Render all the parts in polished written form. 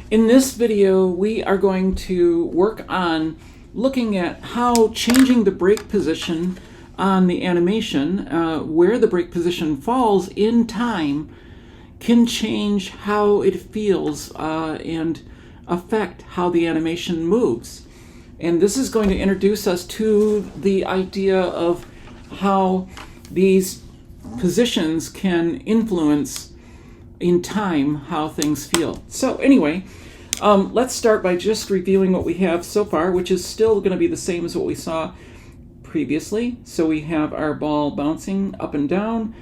In this video, we are going to work on looking at how changing the brake position on the animation, where the brake position falls in time, can change how it feels and affect how the animation moves. And this is going to introduce us to the idea of how these positions can influence in time how things feel. So anyway, let's start by just reviewing what we have so far, which is still going to be the same as what we saw previously. So we have our ball bouncing up and down.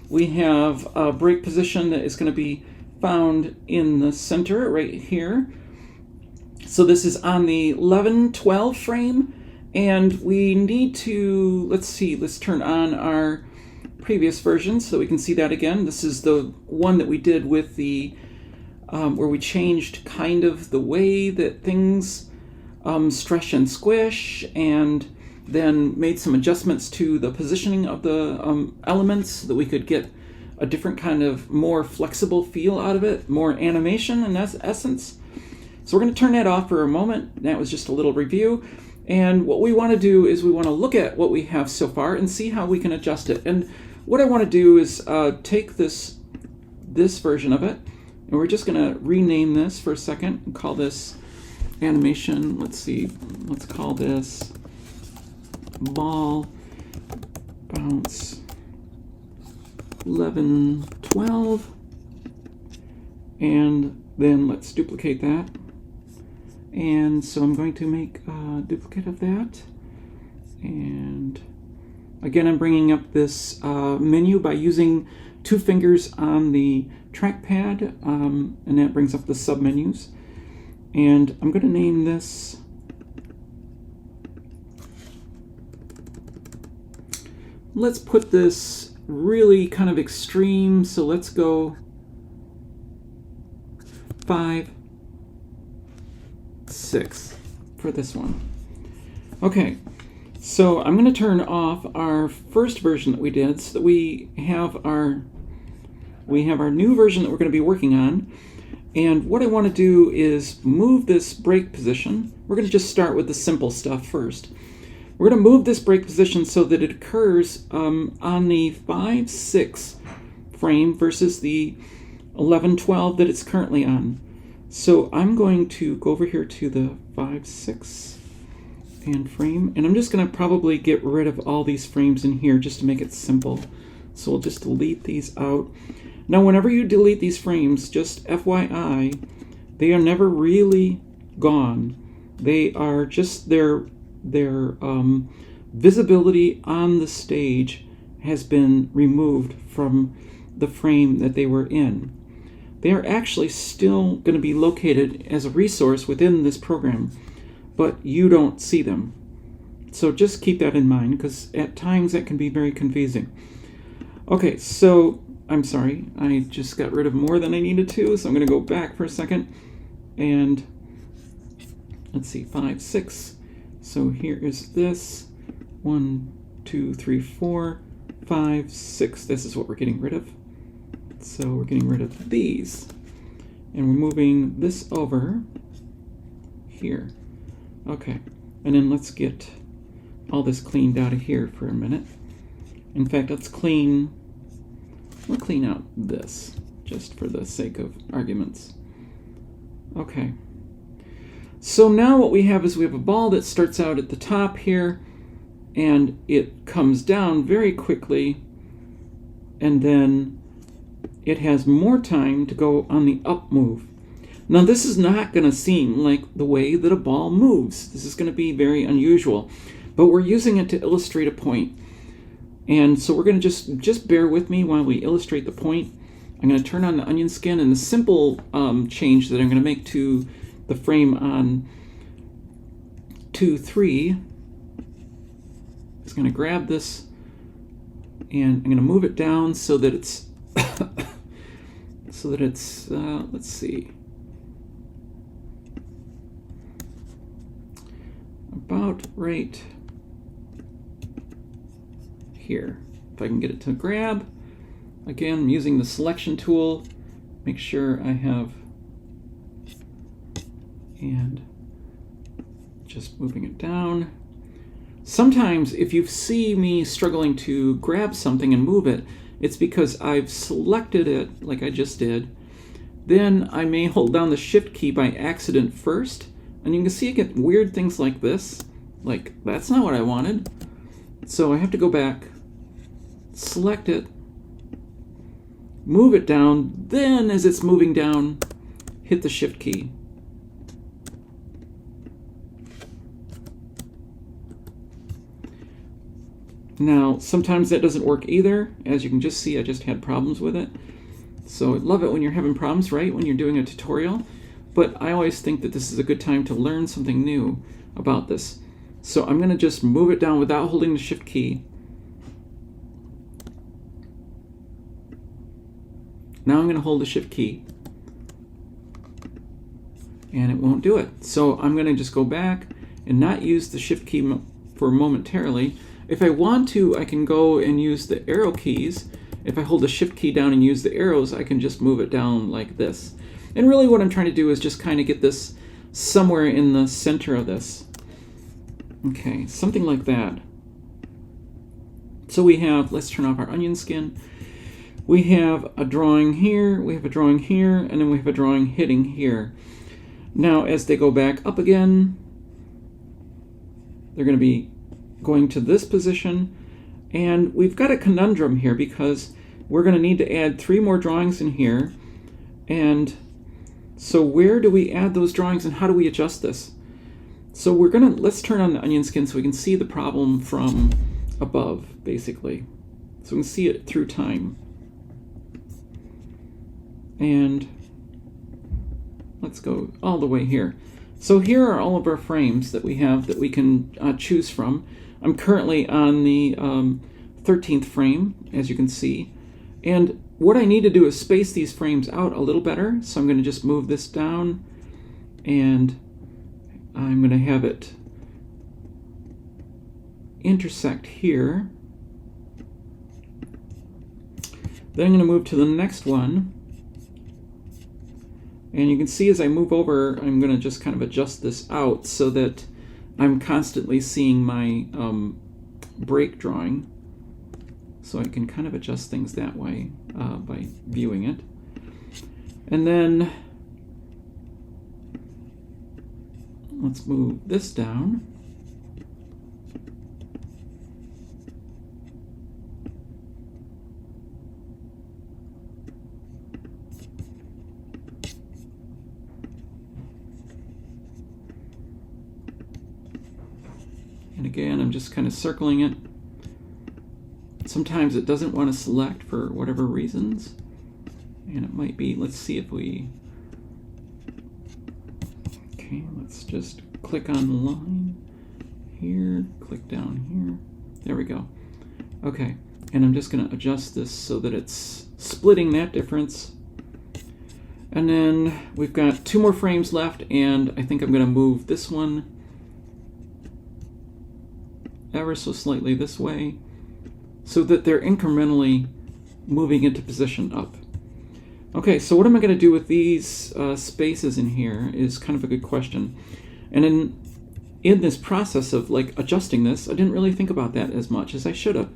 We have a brake position that is going to be found in the center right here. So this is on the 11-12 frame, and we need to, let's turn on our previous version so that we can see that again. This is the one that we did with the where we changed kind of the way that things stretch and squish, and then made some adjustments to the positioning of the elements so that we could get a different kind of more flexible feel out of it, more animation in essence. So we're going to turn that off for a moment. That was just a little review. And what we want to do is we want to look at what we have so far and see how we can adjust it. And what I want to do is take this version of it, and we're just going to rename this for a second and call this animation. Let's call this ball bounce 11-12, and then let's duplicate that. And so I'm going to make a duplicate of that, and again, I'm bringing up this menu by using two fingers on the trackpad, and that brings up the submenus. And I'm going to name this let's put this really kind of extreme, so let's go 5, 6 for this one. Okay. So I'm going to turn off our first version that we did so that we have our new version that we're going to be working on. And what I want to do is move this brake position. We're going to just start with the simple stuff first. We're going to move this brake position so that it occurs on the 5-6 frame versus the 11-12 that it's currently on. So I'm going to go over here to the 5-6 and frame, and I'm just going to probably get rid of all these frames in here just to make it simple. So we'll just delete these out. Now whenever you delete these frames, just FYI, they are never really gone. They are just their visibility on the stage has been removed from the frame that they were in. They are actually still going to be located as a resource within this program, but you don't see them. So just keep that in mind, because at times that can be very confusing. Okay, so I'm sorry, I just got rid of more than I needed to, so I'm going to go back for a second, and let's see, 5, 6. So here is this 1, 2, 3, 4, 5, 6. This is what we're getting rid of. So we're getting rid of these, and we're moving this over here. Okay, and then let's get all this cleaned out of here for a minute. In fact, we'll clean out this just for the sake of arguments. Okay, so now what we have is we have a ball that starts out at the top here, and it comes down very quickly, and then it has more time to go on the up move. Now this is not going to seem like the way that a ball moves. This is going to be very unusual, but we're using it to illustrate a point. And so we're going to just bear with me while we illustrate the point. I'm going to turn on the onion skin, and the simple change that I'm going to make to the frame on 2-3 is going to grab this, and I'm going to move it down so that it's let's see, about right here. If I can get it to grab. Again, I'm using the selection tool. Make sure I have And just moving it down. Sometimes if you see me struggling to grab something and move it, it's because I've selected it like I just did. Then I may hold down the Shift key by accident first, and you can see I get weird things like this. Like, that's not what I wanted. So I have to go back, select it, move it down, then as it's moving down, hit the Shift key. Now, sometimes that doesn't work either. As you can just see, I just had problems with it. So I love it when you're having problems, right? When you're doing a tutorial. But I always think that this is a good time to learn something new about this. So I'm going to just move it down without holding the Shift key. Now I'm going to hold the Shift key. And it won't do it. So I'm going to just go back and not use the Shift key for momentarily. If I want to, I can go and use the arrow keys. If I hold the Shift key down and use the arrows, I can just move it down like this. And really what I'm trying to do is just kind of get this somewhere in the center of this. Okay, something like that. So we have, let's turn off our onion skin. We have a drawing here, we have a drawing here, and then we have a drawing hitting here. Now as they go back up again, they're going to be going to this position, and we've got a conundrum here because we're going to need to add 3 more drawings in here. And so where do we add those drawings and how do we adjust this? So let's turn on the onion skin so we can see the problem from above, basically. So we can see it through time. And let's go all the way here. So here are all of our frames that we have that we can choose from. I'm currently on the 13th frame, as you can see. And what I need to do is space these frames out a little better. So I'm going to just move this down, and I'm going to have it intersect here. Then I'm going to move to the next one. And you can see as I move over, I'm going to just kind of adjust this out so that I'm constantly seeing my break drawing. So I can kind of adjust things that way by viewing it. And then let's move this down. And again, I'm just kind of circling it. Sometimes it doesn't want to select for whatever reasons. And it might be, let's see if we, okay, let's just click on the line here, click down here. There we go. Okay, and I'm just going to adjust this so that it's splitting that difference. And then we've got 2 more frames left, and I think I'm going to move this one ever so slightly this way so that they're incrementally moving into position up. Okay, so what am I going to do with these spaces in here is kind of a good question. And in this process of like adjusting this, I didn't really think about that as much as I should have.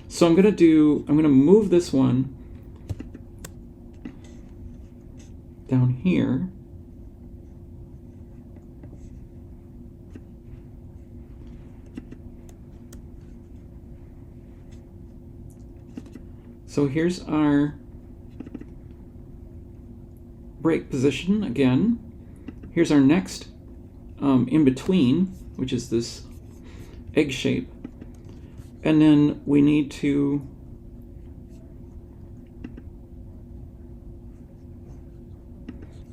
So I'm going to move this one down here. So here's our break position again. Here's our next in between, which is this egg shape. And then we need to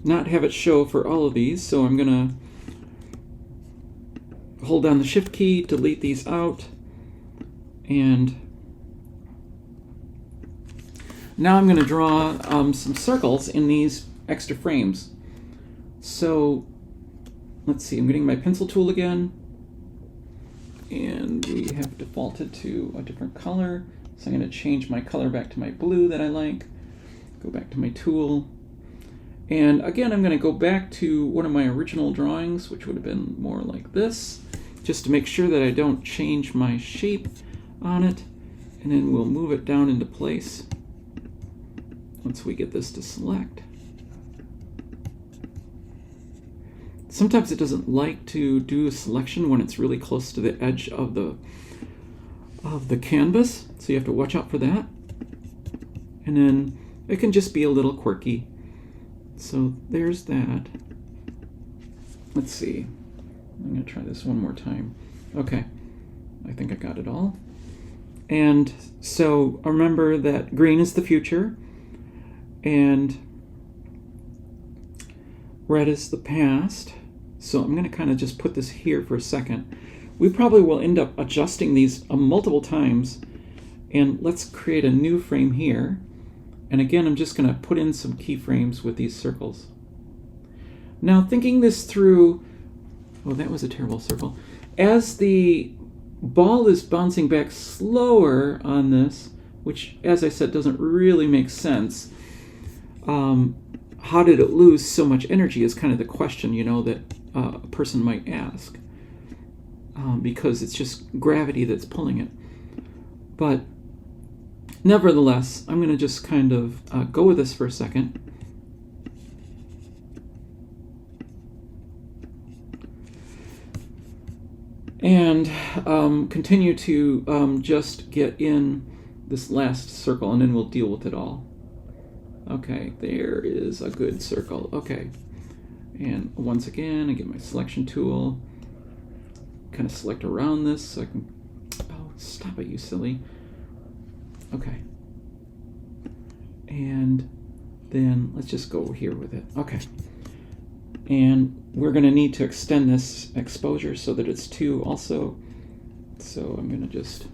not have it show for all of these. So I'm going to hold down the Shift key, delete these out, and now I'm going to draw some circles in these extra frames. So let's see, I'm getting my pencil tool again, and we have defaulted to a different color. So I'm going to change my color back to my blue that I like, go back to my tool, And again, I'm going to go back to one of my original drawings, which would have been more like this, just to make sure that I don't change my shape on it. And then we'll move it down into place once we get this to select. Sometimes it doesn't like to do a selection when it's really close to the edge of the canvas, so you have to watch out for that. And then it can just be a little quirky. So there's that. Let's see. I'm going to try this one more time. Okay, I think I got it all. And so remember that green is the future, and red is the past. So I'm going to kind of just put this here for a second. We probably will end up adjusting these multiple times. And let's create a new frame here. And again, I'm just going to put in some keyframes with these circles. Now, thinking this through, oh, that was a terrible circle. As the ball is bouncing back slower on this, which, as I said, doesn't really make sense, how did it lose so much energy is kind of the question, you know, that a person might ask. Because it's just gravity that's pulling it. But nevertheless, I'm going to just kind of go with this for a second. And continue to just get in this last circle, and then we'll deal with it all. Okay, there is a good circle. Okay. And once again, I get my selection tool. Kind of select around this so I can... Oh, stop it, you silly. Okay. And then let's just go here with it. Okay. And we're going to need to extend this exposure so that it's 2 also. So I'm going to just...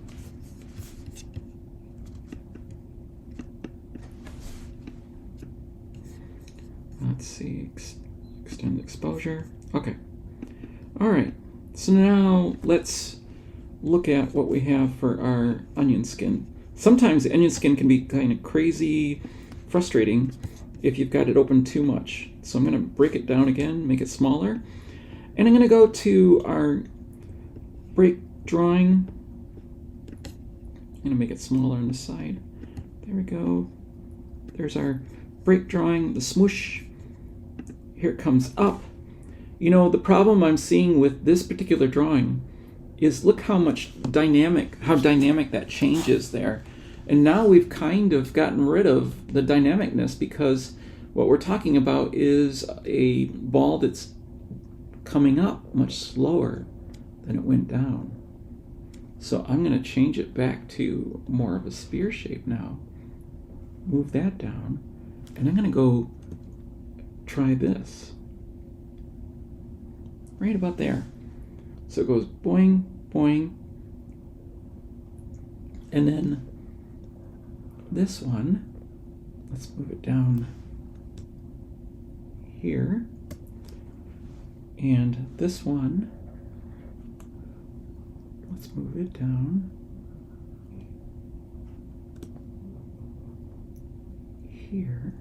Let's see, extend exposure. Okay. All right. So now let's look at what we have for our onion skin. Sometimes the onion skin can be kind of crazy, frustrating if you've got it open too much. So I'm going to break it down again, make it smaller. And I'm going to go to our break drawing. I'm going to make it smaller on the side. There we go. There's our break drawing, the smoosh. Here it comes up. You know, the problem I'm seeing with this particular drawing is look how dynamic that changes there. And now we've kind of gotten rid of the dynamicness because what we're talking about is a ball that's coming up much slower than it went down. So I'm going to change it back to more of a sphere shape now. Move that down. And I'm going to go try this. Right about there. So it goes boing, boing. And then this one, let's move it down here. And this one, let's move it down here.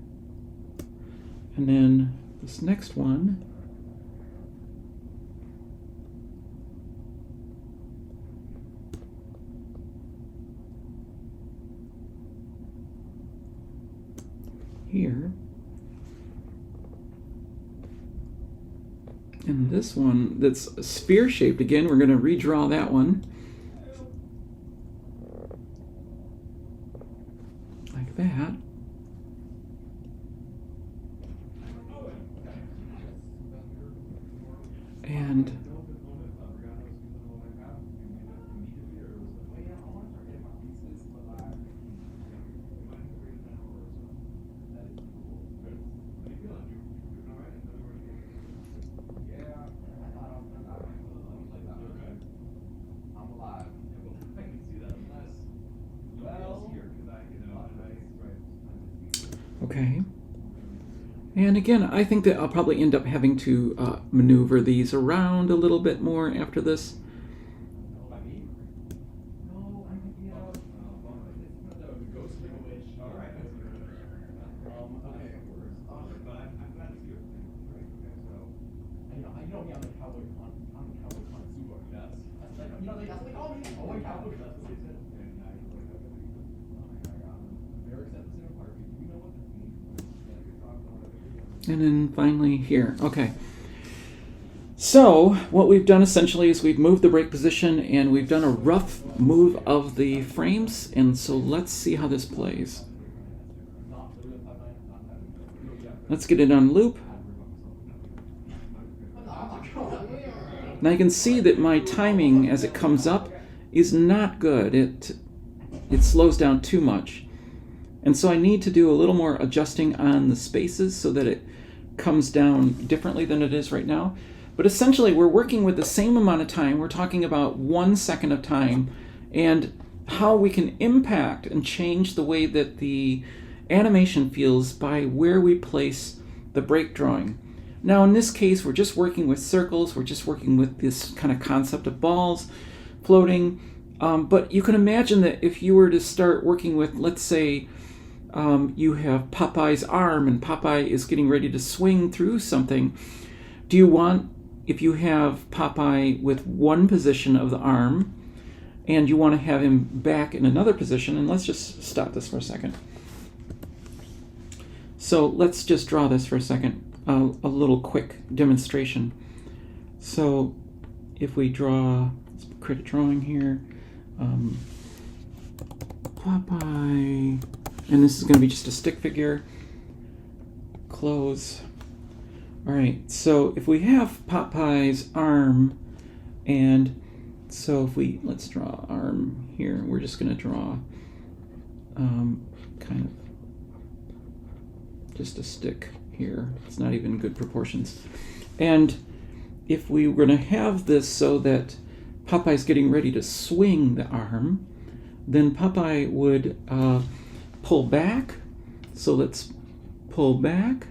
And then this next one, here. And this one that's sphere shaped again, we're going to redraw that one. Like that. And okay. And again, I think that I'll probably end up having to maneuver these around a little bit more after this. And then finally here. Okay. So what we've done essentially is we've moved the brake position and we've done a rough move of the frames. And so let's see how this plays. Let's get it on loop. Now you can see that my timing as it comes up is not good. It slows down too much. And so I need to do a little more adjusting on the spaces so that it comes down differently than it is right now. But essentially we're working with the same amount of time. We're talking about 1 second of time and how we can impact and change the way that the animation feels by where we place the brake drawing. Now in this case, we're just working with circles. We're just working with this kind of concept of balls floating. But you can imagine that if you were to start working with, let's say, you have Popeye's arm and Popeye is getting ready to swing through something. Do you want, if you have Popeye with one position of the arm and you want to have him back in another position, and let's just stop this for a second. So let's just draw this for a second, a little quick demonstration. So if we draw, let's create a drawing here, Popeye, and this is going to be just a stick figure, close. All right, so if we have Popeye's arm, and so if we, let's draw arm here, we're just going to draw kind of just a stick here. It's not even good proportions. And if we were going to have this so that Popeye's getting ready to swing the arm, then Popeye would pull back. So let's pull back.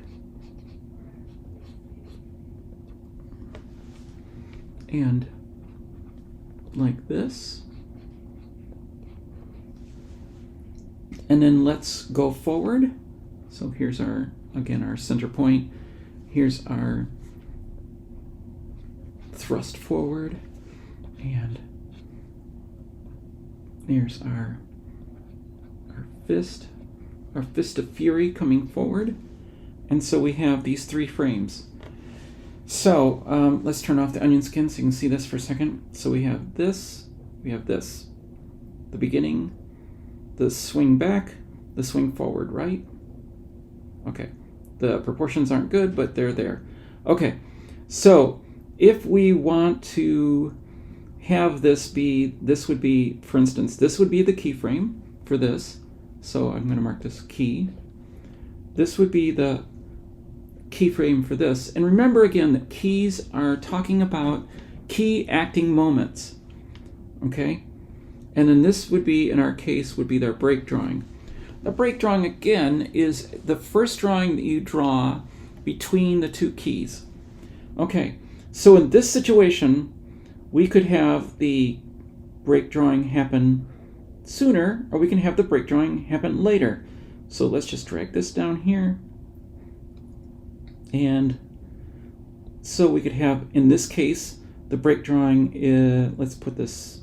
And like this. And then let's go forward. So here's our, again, our center point. Here's our thrust forward. And there's our fist of fury coming forward. And so we have these 3 frames. So let's turn off the onion skin so you can see this for a second. So we have this, the beginning, the swing back, the swing forward, right? Okay, the proportions aren't good, but they're there. Okay, so if we want to have this be, this would be, for instance, this would be the keyframe for this. So I'm going to mark this key. This would be the keyframe for this. And remember again that keys are talking about key acting moments. Okay? And then this would be, in our case, would be their brake drawing. The brake drawing, again, is the first drawing that you draw between the 2 keys. Okay, so in this situation, we could have the brake drawing happen sooner, or we can have the brake drawing happen later. So let's just drag this down here. And so we could have, in this case, the brake drawing is, let's put this,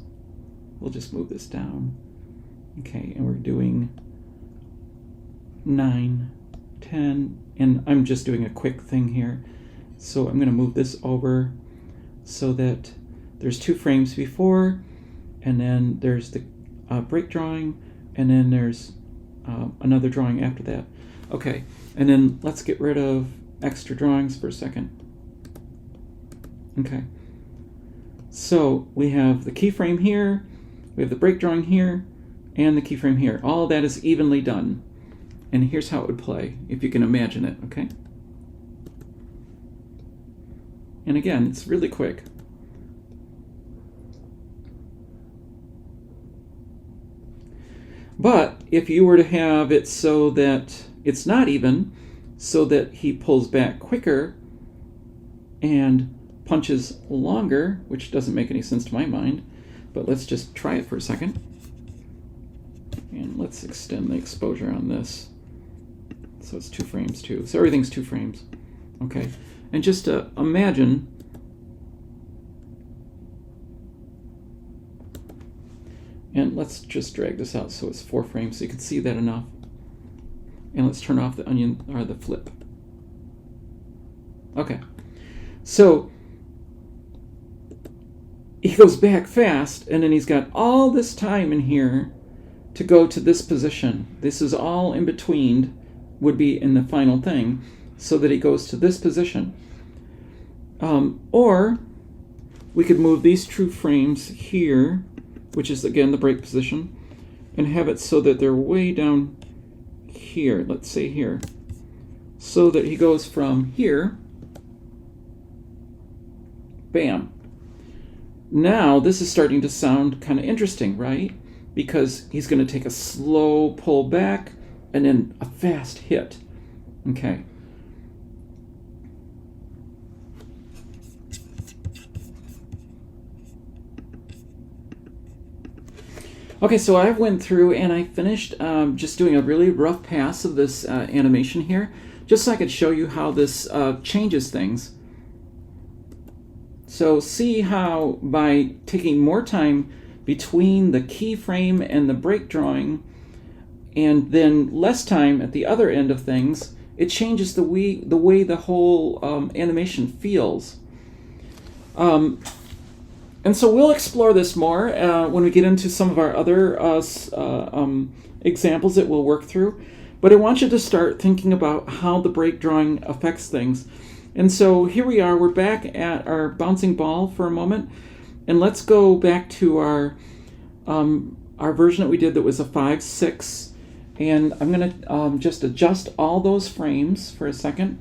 we'll just move this down. Okay, and we're doing 9, 10, and I'm just doing a quick thing here. So I'm going to move this over so that there's 2 frames before, and then there's the brake drawing, and then there's another drawing after that. Okay, and then let's get rid of extra drawings for a second. Okay, so we have the keyframe here, we have the brake drawing here, and the keyframe here. All of that is evenly done. And here's how it would play, if you can imagine it, okay? And again, it's really quick. But if you were to have it so that it's not even, so that he pulls back quicker and punches longer, which doesn't make any sense to my mind, but let's just try it for a second. And let's extend the exposure on this. So it's 2 frames too. So everything's 2 frames. Okay. And just imagine and let's just drag this out so it's 4 frames so you can see that enough. And let's turn off the onion or the flip. Okay. So he goes back fast, and then he's got all this time in here to go to this position. This is all in between, would be in the final thing, so that he goes to this position. Or we could move these two frames here, which is again the brake position, and have it so that they're way down here, let's say here, so that he goes from here, bam. Now this is starting to sound kind of interesting, right? Because he's going to take a slow pull back and then a fast hit. Okay. Okay, so I went through and I finished just doing a really rough pass of this animation here, just so I could show you how this changes things. So see how by taking more time between the keyframe and the brake drawing, and then less time at the other end of things, it changes the way the whole animation feels. And so we'll explore this more when we get into some of our other examples that we'll work through. But I want you to start thinking about how the brake drawing affects things. And so here we are, we're back at our bouncing ball for a moment. And let's go back to our version that we did that was a 5/6. And I'm going to just adjust all those frames for a second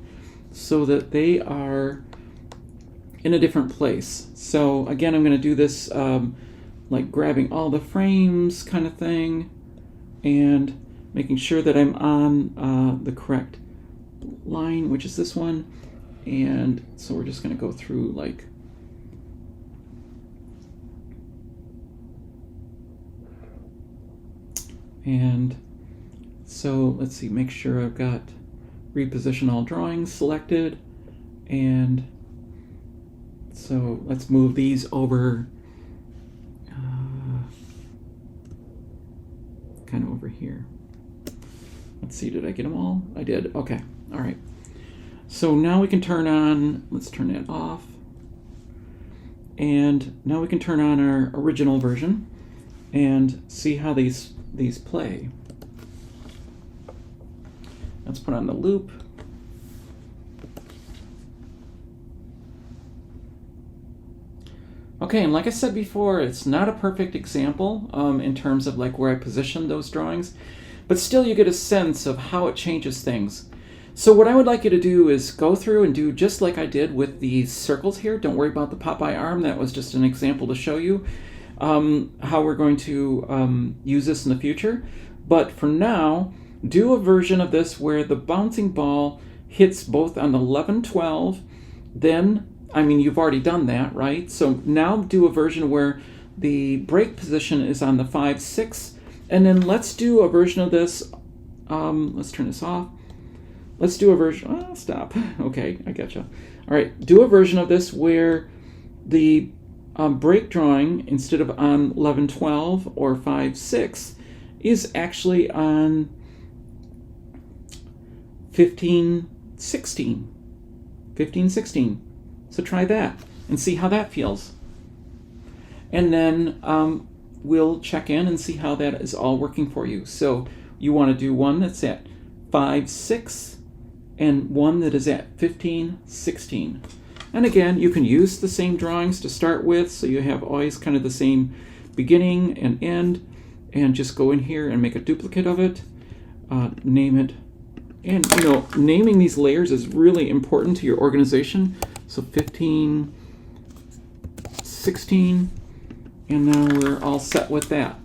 so that they are in a different place. So again, I'm going to do this like grabbing all the frames kind of thing and making sure that I'm on the correct line, which is this one. And so we're just going to go through like and so let's see, make sure I've got reposition all drawings selected, and so let's move these over kind of over here. Let's see, did I get them all? I did. Okay. All right. So now we can turn on, let's turn that off. And now we can turn on our original version and see how these play. Let's put on the loop. Okay, and like I said before, it's not a perfect example in terms of like where I position those drawings, but still you get a sense of how it changes things. So what I would like you to do is go through and do just like I did with these circles here. Don't worry about the Popeye arm. That was just an example to show you how we're going to use this in the future. But for now, do a version of this where the bouncing ball hits both on the 11-12, then, I mean, you've already done that, right? So now do a version where the brake position is on the 5-6, and then let's do a version of this. Let's turn this off. Let's do a version, oh, stop. Okay, I gotcha. All right, do a version of this where the brake drawing, instead of on 11-12 or 5-6, is actually on 15-16. 15-16. So try that and see how that feels. And then we'll check in and see how that is all working for you. So you want to do one that's at 5-6 and one that is at 15-16. And again, you can use the same drawings to start with, so you have always kind of the same beginning and end, and just go in here and make a duplicate of it, name it. And you know, naming these layers is really important to your organization. So 15, 16, and now we're all set with that.